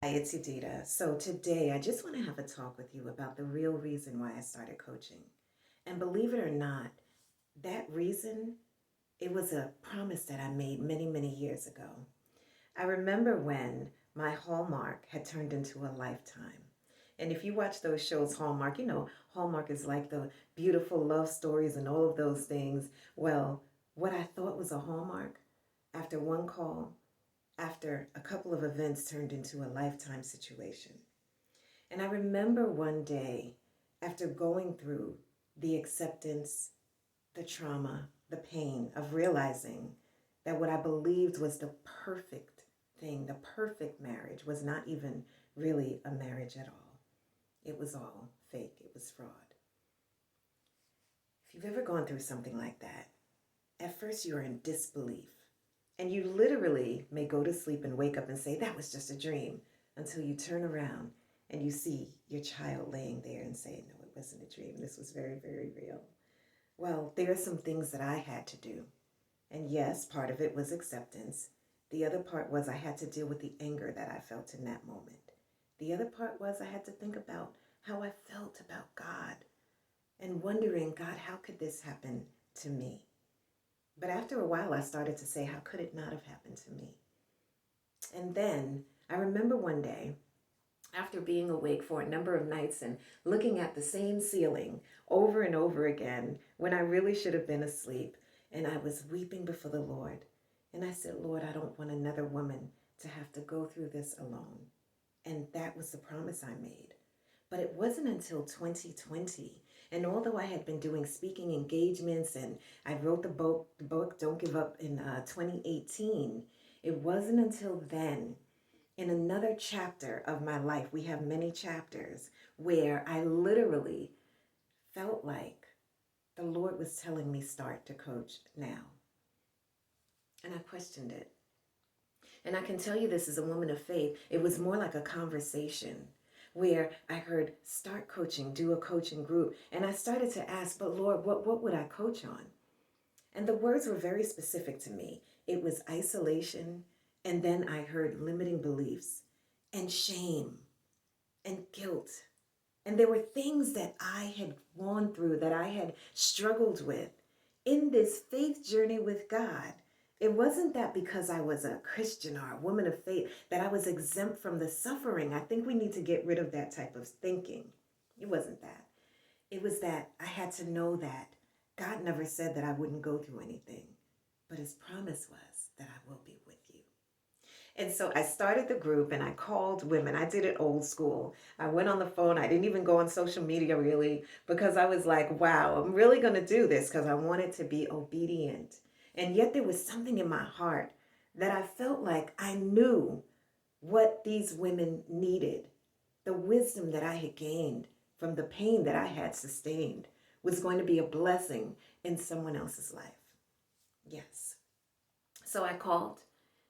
Hi, it's Edita. So today I just want to have a talk with you about the real reason why I started coaching. And believe it or not, that reason, it was a promise that I made many, many years ago. I remember when my Hallmark had turned into a Lifetime. And if you watch those shows, Hallmark, Hallmark is like the beautiful love stories and all of those things. Well, what I thought was a Hallmark, after one call, after a couple of events turned into a Lifetime situation. And I remember one day, after going through the acceptance, the trauma, the pain of realizing that what I believed was the perfect thing, the perfect marriage, was not even really a marriage at all. It was all fake, it was fraud. If you've ever gone through something like that, at first you're in disbelief. And you literally may go to sleep and wake up and say, that was just a dream, until you turn around and you see your child laying there and say, no, it wasn't a dream. This was very, very real. Well, there are some things that I had to do. And yes, part of it was acceptance. The other part was I had to deal with the anger that I felt in that moment. The other part was I had to think about how I felt about God and wondering, God, how could this happen to me? But after a while, I started to say, how could it not have happened to me? And then I remember one day, after being awake for a number of nights and looking at the same ceiling over and over again, when I really should have been asleep, and I was weeping before the Lord. And I said, Lord, I don't want another woman to have to go through this alone. And that was the promise I made. But it wasn't until 2020. And although I had been doing speaking engagements and I wrote the book Don't Give Up, in 2018, it wasn't until then, in another chapter of my life, we have many chapters, where I literally felt like the Lord was telling me, start to coach now. And I questioned it. And I can tell you this as a woman of faith, it was more like a conversation where I heard, start coaching, do a coaching group. And I started to ask, but Lord, what would I coach on? And the words were very specific to me. It was isolation, and then I heard limiting beliefs and shame and guilt. And there were things that I had gone through, that I had struggled with in this faith journey with God. It wasn't that because I was a Christian or a woman of faith that I was exempt from the suffering. I think we need to get rid of that type of thinking. It wasn't that. It was that I had to know that God never said that I wouldn't go through anything, but his promise was that I will be with you. And so I started the group and I called women. I did it old school. I went on the phone. I didn't even go on social media really, because I was like, wow, I'm really going to do this because I wanted to be obedient. And yet there was something in my heart that I felt like I knew what these women needed. The wisdom that I had gained from the pain that I had sustained was going to be a blessing in someone else's life. Yes. So I called,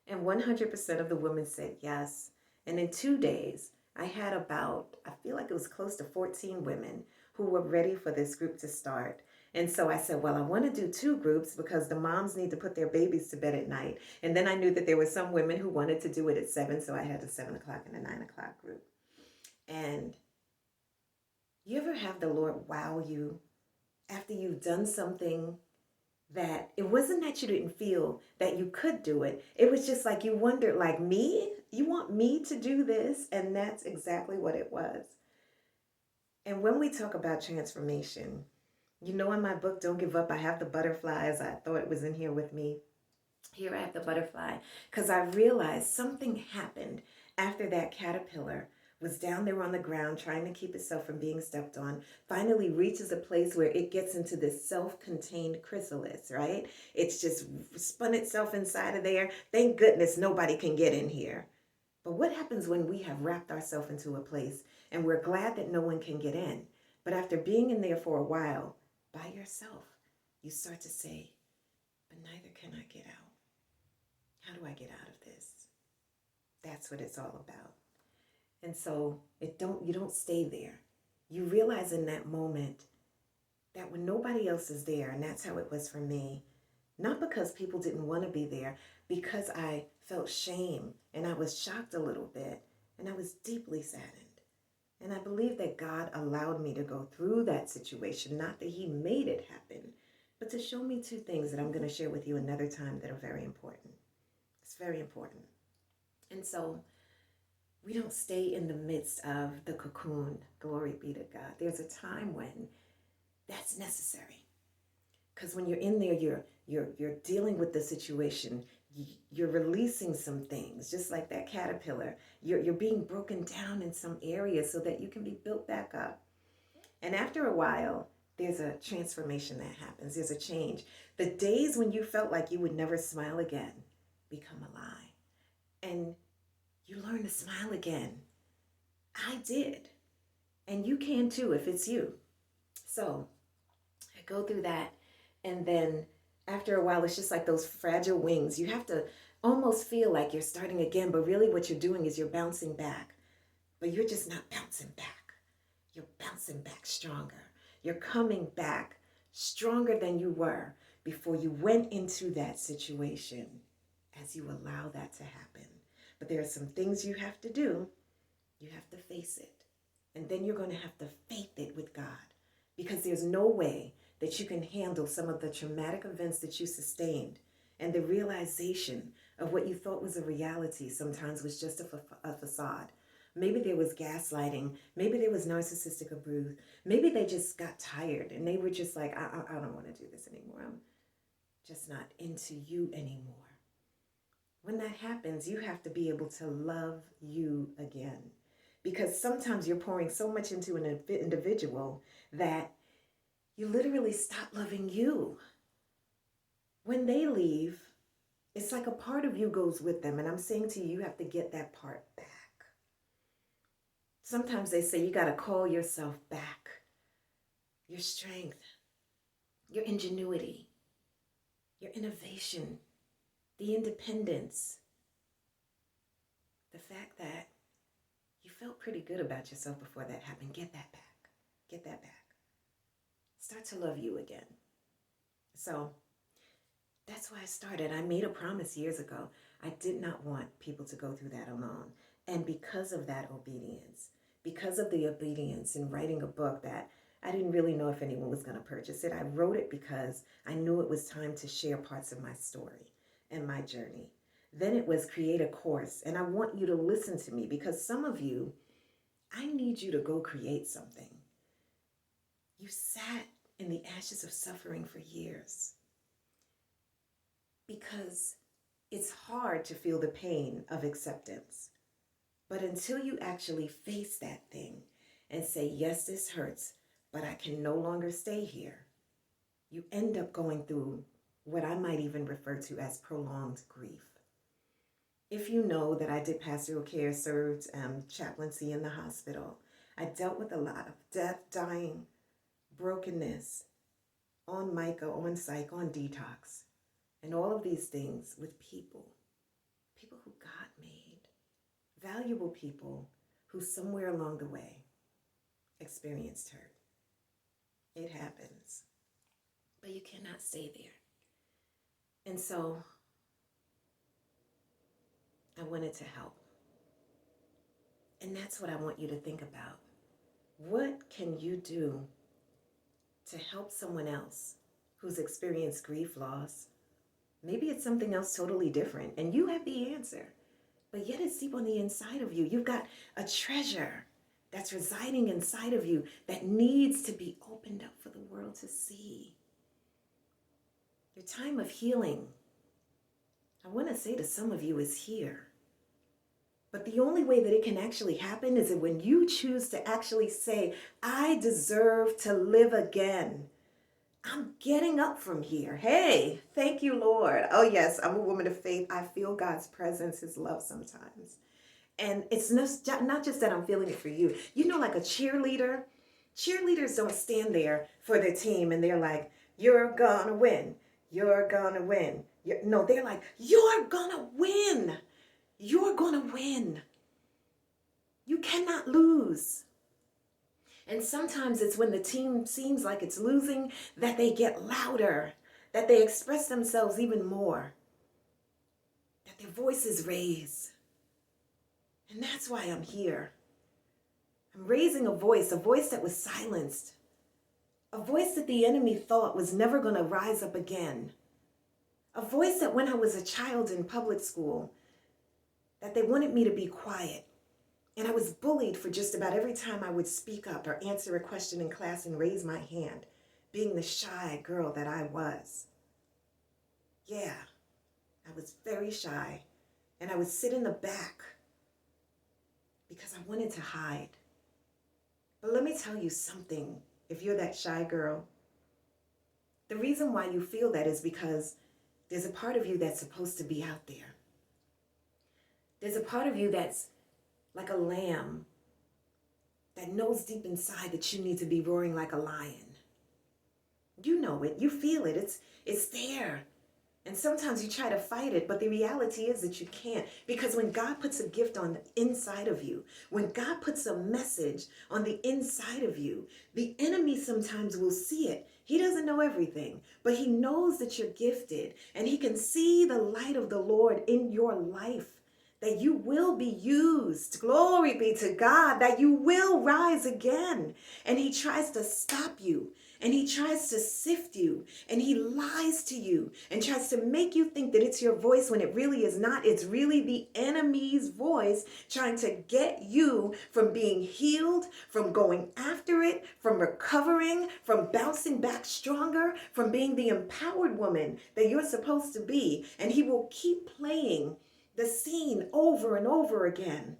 and 100% of the women said yes. And in 2 days, I had about, I feel like it was close to 14 women who were ready for this group to start. And so I said, well, I want to do two groups because the moms need to put their babies to bed at night. And then I knew that there were some women who wanted to do it at 7, so I had a 7 o'clock and a 9 o'clock group. And you ever have the Lord wow you after you've done something that it wasn't that you didn't feel that you could do it. It was just like you wondered, like, me? You want me to do this? And that's exactly what it was. And when we talk about transformation, in my book, Don't Give Up, I have the butterflies. I thought it was in here with me. Here I have the butterfly because I realized something happened after that caterpillar was down there on the ground trying to keep itself from being stepped on, finally reaches a place where it gets into this self-contained chrysalis, right? It's just spun itself inside of there. Thank goodness nobody can get in here. But what happens when we have wrapped ourselves into a place and we're glad that no one can get in? But after being in there for a while, by yourself, you start to say, but neither can I get out. How do I get out of this? That's what it's all about. And so you don't stay there. You realize in that moment that when nobody else is there, and that's how it was for me, not because people didn't want to be there, because I felt shame and I was shocked a little bit And I was deeply saddened. And I believe that God allowed me to go through that situation, not that he made it happen, but to show me two things that I'm going to share with you another time that are very important. It's very important. And so we don't stay in the midst of the cocoon. Glory be to God. There's a time when that's necessary. Because when you're in there, you're dealing with the situation. You're releasing some things, just like that caterpillar. You're being broken down in some areas so that you can be built back up. And after a while, there's a transformation that happens. There's a change. The days when you felt like you would never smile again become a lie. And you learn to smile again. I did. And you can too if it's you. So I go through that. And then after a while, it's just like those fragile wings. You have to almost feel like you're starting again, but really what you're doing is you're bouncing back. But you're just not bouncing back. You're bouncing back stronger. You're coming back stronger than you were before you went into that situation as you allow that to happen. But there are some things you have to do. You have to face it. And then you're going to have to faith it with God, because there's no way that you can handle some of the traumatic events that you sustained, and the realization of what you thought was a reality sometimes was just a facade. Maybe there was gaslighting. Maybe there was narcissistic abuse. Maybe they just got tired and they were just like, I don't want to do this anymore. I'm just not into you anymore. When that happens, you have to be able to love you again, because sometimes you're pouring so much into an individual that you literally stop loving you. When they leave, it's like a part of you goes with them. And I'm saying to you, you have to get that part back. Sometimes they say you got to call yourself back. Your strength, your ingenuity, your innovation, the independence, the fact that you felt pretty good about yourself before that happened. Get that back. Get that back. Start to love you again. So that's why I started. I made a promise years ago. I did not want people to go through that alone. And because of that obedience, because of the obedience in writing a book that I didn't really know if anyone was going to purchase it, I wrote it because I knew it was time to share parts of my story and my journey. Then it was create a course. And I want you to listen to me, because some of you, I need you to go create something. You sat in the ashes of suffering for years because it's hard to feel the pain of acceptance. But until you actually face that thing and say, yes, this hurts, but I can no longer stay here, you end up going through what I might even refer to as prolonged grief. If you know that I did pastoral care, served chaplaincy in the hospital, I dealt with a lot of death, dying, brokenness on MICA, on psych, on detox, and all of these things with people who God made, valuable people who somewhere along the way experienced hurt. It happens, but you cannot stay there. And so I wanted to help. And that's what I want you to think about. What can you do to help someone else who's experienced grief, loss? Maybe it's something else totally different, and you have the answer, but yet it's deep on the inside of you. You've got a treasure that's residing inside of you that needs to be opened up for the world to see. Your time of healing, I want to say to some of you, is here. But the only way that it can actually happen is that when you choose to actually say, I deserve to live again. I'm getting up from here. Hey, thank you, Lord. Oh, yes, I'm a woman of faith. I feel God's presence, his love sometimes. And it's not just that I'm feeling it for you. You know, like a cheerleader. Cheerleaders don't stand there for their team and they're like, you're going to win. You're going to win. No, they're like, you're going to win. You're going to win. You cannot lose. And sometimes it's when the team seems like it's losing that they get louder, that they express themselves even more, that their voices raise. And that's why I'm here. I'm raising a voice that was silenced, a voice that the enemy thought was never going to rise up again, a voice that when I was a child in public school, that they wanted me to be quiet. And I was bullied for just about every time I would speak up or answer a question in class and raise my hand, being the shy girl that I was. Yeah, I was very shy, and I would sit in the back because I wanted to hide. But let me tell you something, if you're that shy girl, the reason why you feel that is because there's a part of you that's supposed to be out there. There's a part of you that's like a lamb that knows deep inside that you need to be roaring like a lion. You know it, you feel it, it's there. And sometimes you try to fight it, but the reality is that you can't. Because when God puts a gift on the inside of you, when God puts a message on the inside of you, the enemy sometimes will see it. He doesn't know everything, but he knows that you're gifted, and he can see the light of the Lord in your life, that you will be used. Glory be to God, that you will rise again. And he tries to stop you, and he tries to sift you, and he lies to you and tries to make you think that it's your voice when it really is not. It's really the enemy's voice trying to get you from being healed, from going after it, from recovering, from bouncing back stronger, from being the empowered woman that you're supposed to be. And he will keep playing the scene over and over again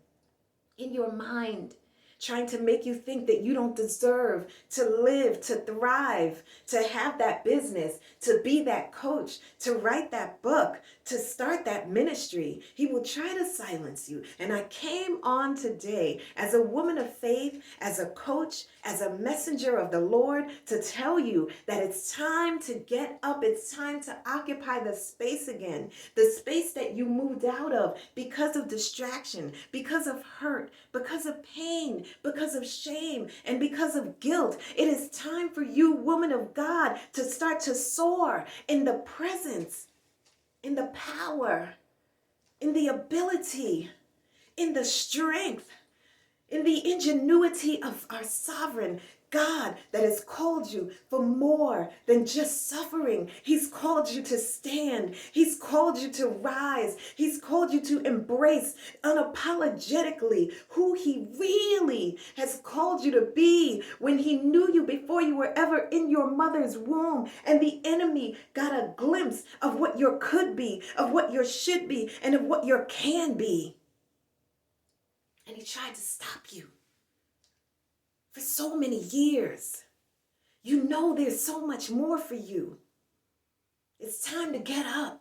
in your mind, trying to make you think that you don't deserve to live, to thrive, to have that business, to be that coach, to write that book, to start that ministry. He will try to silence you. And I came on today as a woman of faith, as a coach, as a messenger of the Lord, to tell you that it's time to get up. It's time to occupy the space again, the space that you moved out of because of distraction, because of hurt, because of pain, because of shame, and because of guilt. It is time for you, woman of God, to start to soar in the presence, in the power, in the ability, in the strength, in the ingenuity of our sovereign God that has called you for more than just suffering. He's called you to stand. He's called you to rise. He's called you to embrace unapologetically who he really has called you to be when he knew you before you were ever in your mother's womb. And the enemy got a glimpse of what your could be, of what your should be, and of what your can be. And he tried to stop you for so many years. You know there's so much more for you. It's time to get up.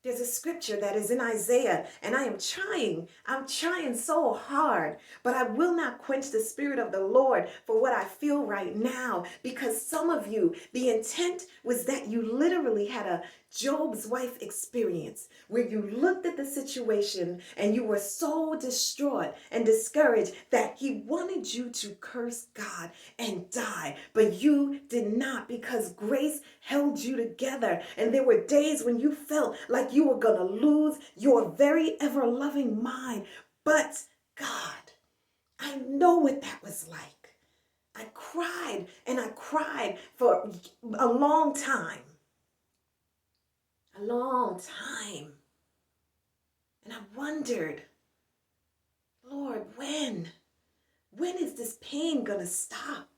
There's a scripture that is in Isaiah, and I'm trying so hard, but I will not quench the Spirit of the Lord for what I feel right now, because some of you, the intent was that you literally had a Job's wife experience where you looked at the situation and you were so distraught and discouraged that he wanted you to curse God and die, but you did not, because grace held you together. And there were days when you felt like you were going to lose your very ever-loving mind. But God, I know what that was like. I cried and I cried for a long time. A long time. And I wondered, Lord, when? When is this pain going to stop?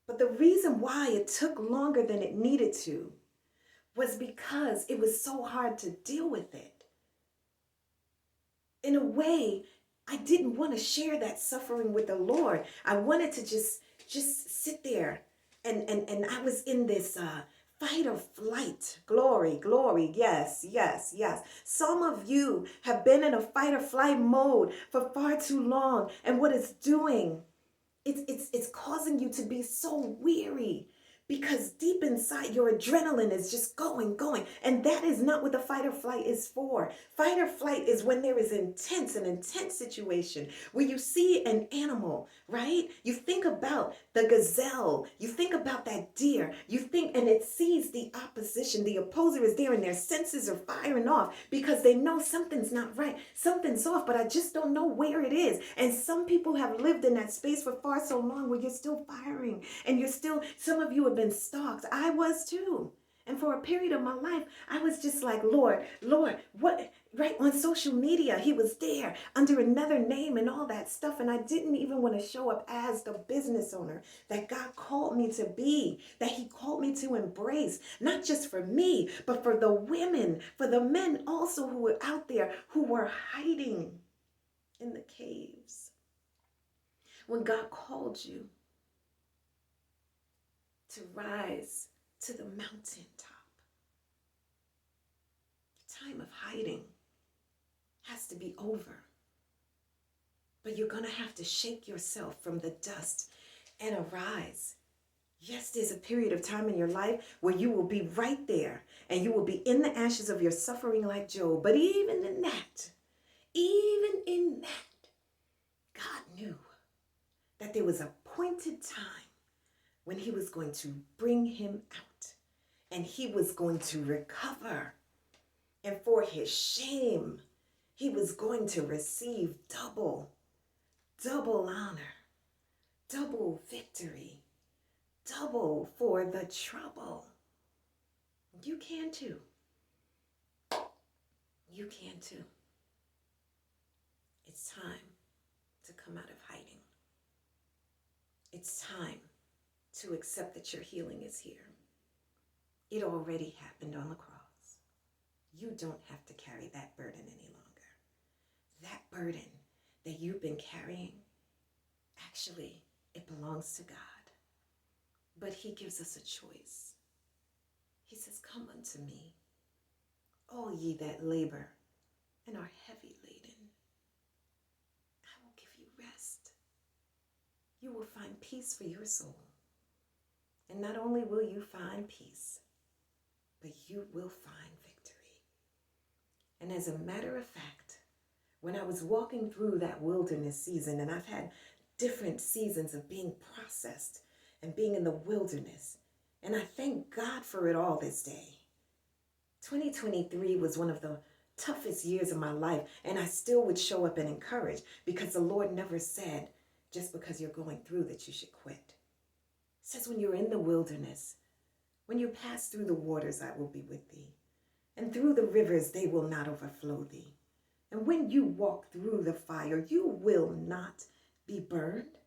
But the reason why it took longer than it needed to was because it was so hard to deal with it. In a way, I didn't want to share that suffering with the Lord. I wanted to just sit there. And I was in this fight or flight. Glory, glory. Yes, yes, yes. Some of you have been in a fight or flight mode for far too long. And what it's doing, it's causing you to be so weary, because deep inside your adrenaline is just going. And that is not what the fight or flight is for. Fight or flight is when there is an intense situation where you see an animal, right? You think about the gazelle, you think about that deer, you think, and it sees the opposition, the opposer is there, and their senses are firing off because they know something's not right, something's off, but I just don't know where it is. And some people have lived in that space for far so long where you're still firing, and you're still, some of you have been stalked. I was too. And for a period of my life, I was just like, Lord, what? Right, on social media, he was there under another name and all that stuff. And I didn't even want to show up as the business owner that God called me to be, that he called me to embrace, not just for me, but for the women, for the men also who were out there, who were hiding in the caves. When God called you to rise to the mountaintop, the time of hiding has to be over. But you're going to have to shake yourself from the dust and arise. Yes, there's a period of time in your life where you will be right there and you will be in the ashes of your suffering like Job. But even in that, God knew that there was a appointed time when he was going to bring him out and he was going to recover. And for his shame, he was going to receive double honor, double victory, double for the trouble. You can too. You can too. It's time to come out of hiding. It's time to accept that your healing is here. It already happened on the cross. You don't have to carry that burden any longer. That burden that you've been carrying, actually, it belongs to God. But he gives us a choice. He says, come unto me, all ye that labor and are heavy laden. I will give you rest. You will find peace for your soul. And not only will you find peace, but you will find victory. And as a matter of fact, when I was walking through that wilderness season, and I've had different seasons of being processed and being in the wilderness, and I thank God for it all this day. 2023 was one of the toughest years of my life, and I still would show up and encourage because the Lord never said, just because you're going through that you should quit. It says when you're in the wilderness, when you pass through the waters, I will be with thee. And through the rivers, they will not overflow thee. And when you walk through the fire, you will not be burned,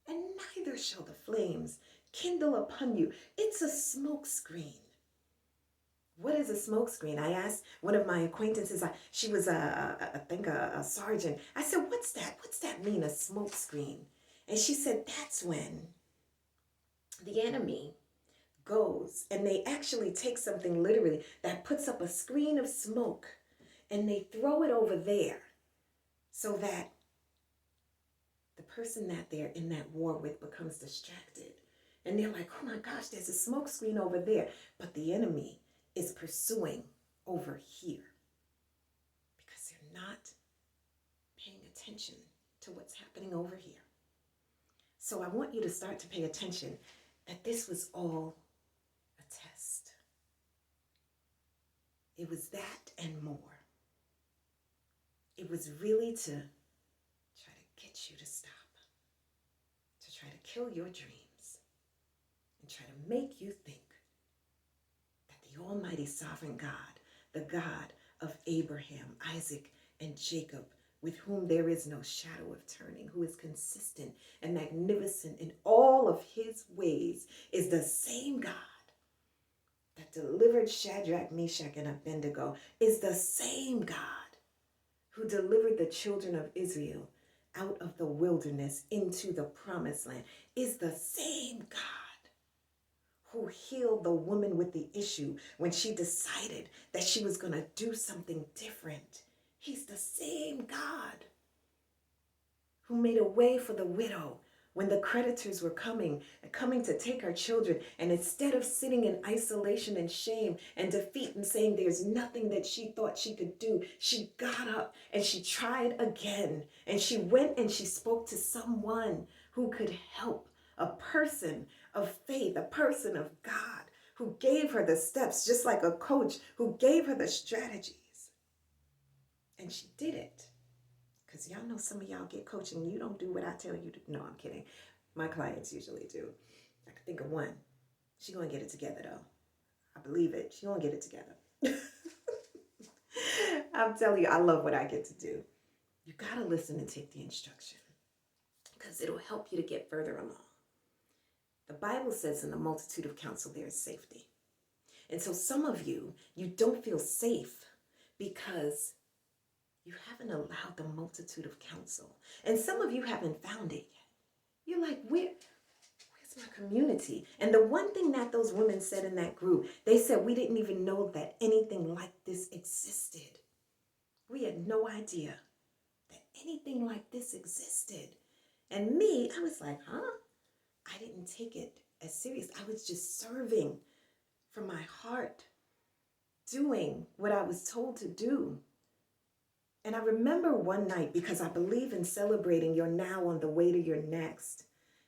and neither shall the flames kindle upon you. It's a smoke screen. What is a smoke screen? I asked one of my acquaintances, she was I think a sergeant. I said, what's that? What's that mean, a smoke screen? And she said, that's when the enemy goes and they actually take something literally that puts up a screen of smoke and they throw it over there so that the person that they're in that war with becomes distracted. And they're like, oh my gosh, there's a smoke screen over there. But the enemy is pursuing over here because they're not paying attention to what's happening over here. So I want you to start to pay attention that this was all a test. It was that and more. It was really to try to get you to stop, to try to kill your dreams, and try to make you think that the Almighty Sovereign God, the God of Abraham, Isaac, and Jacob, with whom there is no shadow of turning, who is consistent and magnificent in all of his ways, is the same God that delivered Shadrach, Meshach, and Abednego, is the same God who delivered the children of Israel out of the wilderness into the promised land, is the same God who healed the woman with the issue when she decided that she was going to do something different. He's the same God who made a way for the widow when the creditors were coming to take our children. And instead of sitting in isolation and shame and defeat and saying there's nothing that she thought she could do, she got up and she tried again. And she went and she spoke to someone who could help, a person of faith, a person of God, who gave her the steps, just like a coach who gave her the strategies. And she did it. Because y'all know some of y'all get coaching, you don't do what I tell you to. No, I'm kidding. My clients usually do. I can think of one. She's going to get it together, though. I believe it. She's going to get it together. I'm telling you, I love what I get to do. You got to listen and take the instruction, because it'll help you to get further along. The Bible says in the multitude of counsel, there is safety. And so some of you, you don't feel safe because you haven't allowed the multitude of counsel. And some of you haven't found it yet. You're like, where's my community? And the one thing that those women said in that group, they said, we didn't even know that anything like this existed. We had no idea that anything like this existed. And me, I was like, huh? I didn't take it as serious. I was just serving from my heart, doing what I was told to do. And I remember one night, because I believe in celebrating your now on the way to your next.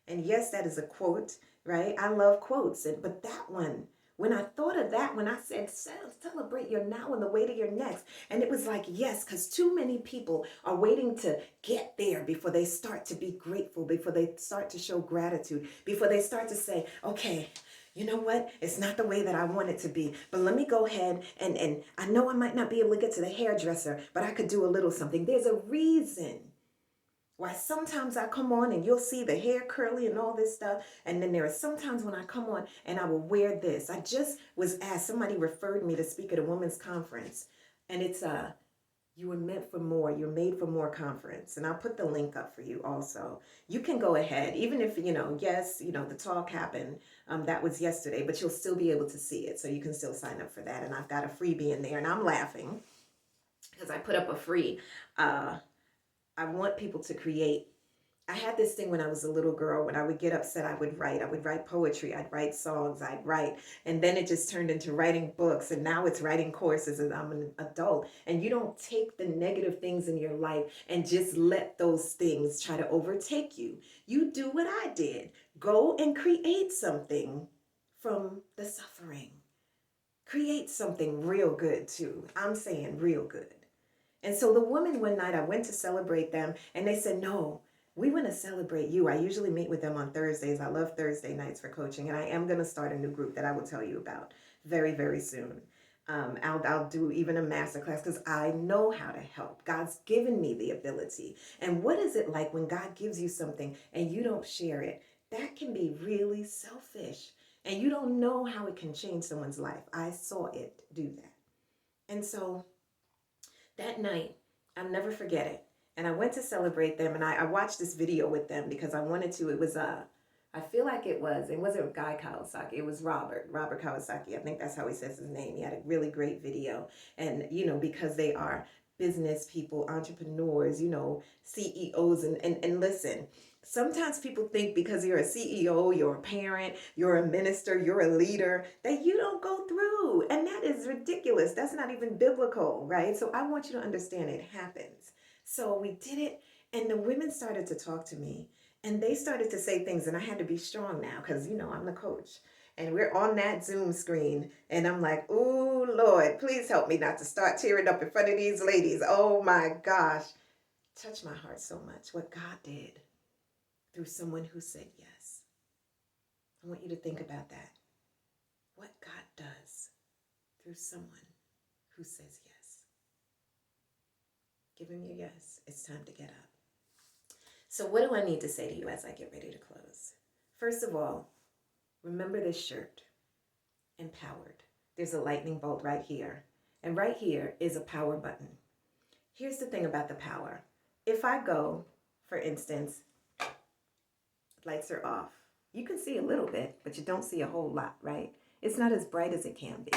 And yes, that is a quote, right? I love quotes. But that one, when I thought of that, when I said, celebrate your now on the way to your next. And it was like, yes, because too many people are waiting to get there before they start to be grateful, before they start to show gratitude, before they start to say, okay, you know what? It's not the way that I want it to be, but let me go ahead and I know I might not be able to get to the hairdresser, but I could do a little something. There's a reason why sometimes I come on and you'll see the hair curly and all this stuff. And then there are sometimes when I come on and I will wear this. I just was asked, somebody referred me to speak at a women's conference, and it's you were meant for more. You're made for more conference. And I'll put the link up for you also. You can go ahead, even if, yes, the talk happened. That was yesterday, but you'll still be able to see it. So you can still sign up for that. And I've got a freebie in there, and I'm laughing because I put up a free. I want people to create. I had this thing when I was a little girl. When I would get upset, I would write poetry, I'd write songs, and then it just turned into writing books, and now it's writing courses as I'm an adult. And you don't take the negative things in your life and just let those things try to overtake you. You do what I did. Go and create something from the suffering. Create something real good too. I'm saying real good. And so the woman one night, I went to celebrate them, and they said, no, we want to celebrate you. I usually meet with them on Thursdays. I love Thursday nights for coaching, and I am going to start a new group that I will tell you about very, very soon. I'll do even a masterclass because I know how to help. God's given me the ability. And what is it like when God gives you something and you don't share it? That can be really selfish, and you don't know how it can change someone's life. I saw it do that. And so that night, I'll never forget it. And I went to celebrate them, and I watched this video with them because I wanted to. It was, I feel like it wasn't Guy Kawasaki. It was Robert Kawasaki. I think that's how he says his name. He had a really great video. And, because they are business people, entrepreneurs, CEOs, and listen, sometimes people think because you're a CEO, you're a parent, you're a minister, you're a leader, that you don't go through. And that is ridiculous. That's not even biblical, right? So I want you to understand it happens. So we did it, and the women started to talk to me, and they started to say things, and I had to be strong now because, I'm the coach. And we're on that Zoom screen, and I'm like, oh, Lord, please help me not to start tearing up in front of these ladies. Oh, my gosh. Touched my heart so much, what God did through someone who said yes. I want you to think about that. What God does through someone who says yes. Give him your yes. It's time to get up. So what do I need to say to you as I get ready to close? First of all, remember this shirt, empowered. There's a lightning bolt right here. And right here is a power button. Here's the thing about the power. If I go, for instance, lights are off. You can see a little bit, but you don't see a whole lot, right? It's not as bright as it can be.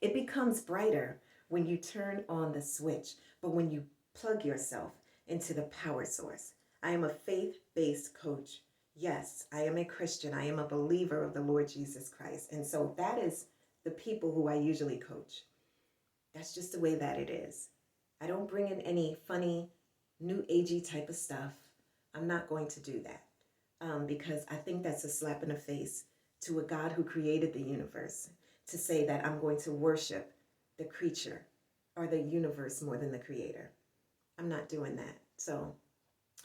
It becomes brighter when you turn on the switch, but when you plug yourself into the power source. I am a faith-based coach. Yes, I am a Christian. I am a believer of the Lord Jesus Christ. And so that is the people who I usually coach. That's just the way that it is. I don't bring in any funny, new agey type of stuff. I'm not going to do that because I think that's a slap in the face to a God who created the universe to say that I'm going to worship the creature or the universe more than the creator. I'm not doing that. So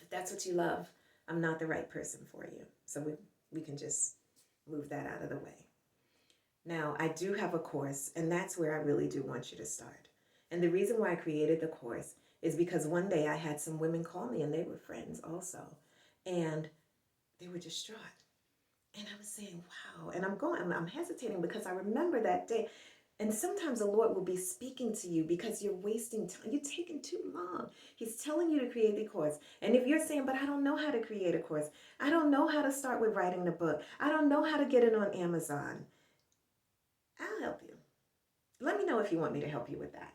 if that's what you love, I'm not the right person for you. So we can just move that out of the way. Now, I do have a course, and that's where I really do want you to start. And the reason why I created the course is because one day I had some women call me, and they were friends also, and they were distraught. And I was saying, wow. And I'm hesitating because I remember that day. And sometimes the Lord will be speaking to you because you're wasting time. You're taking too long. He's telling you to create the course. And if you're saying, but I don't know how to create a course, I don't know how to start with writing the book, I don't know how to get it on Amazon, I'll help you. Let me know if you want me to help you with that.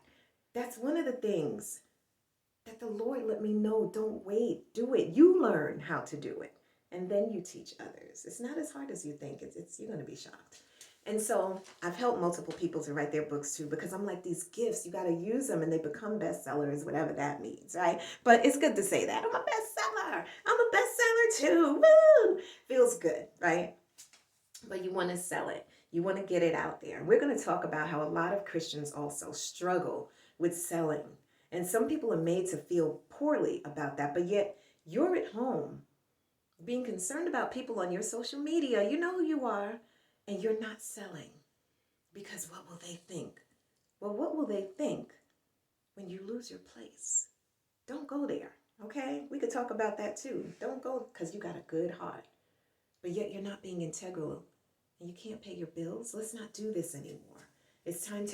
That's one of the things that the Lord let me know. Don't wait. Do it. You learn how to do it. And then you teach others. It's not as hard as you think. You're going to be shocked. And so I've helped multiple people to write their books too, because I'm like, these gifts, you got to use them and they become bestsellers, whatever that means, right? But it's good to say that. I'm a bestseller. I'm a bestseller too. Woo! Feels good, right? But you want to sell it. You want to get it out there. We're going to talk about how a lot of Christians also struggle with selling. And some people are made to feel poorly about that, but yet you're at home being concerned about people on your social media. You know who you are, and you're not selling because what will they think? Well, what will they think when you lose your place? Don't go there, okay? We could talk about that too. Don't go because you got a good heart, but yet you're not being integral and you can't pay your bills. Let's not do this anymore. It's time to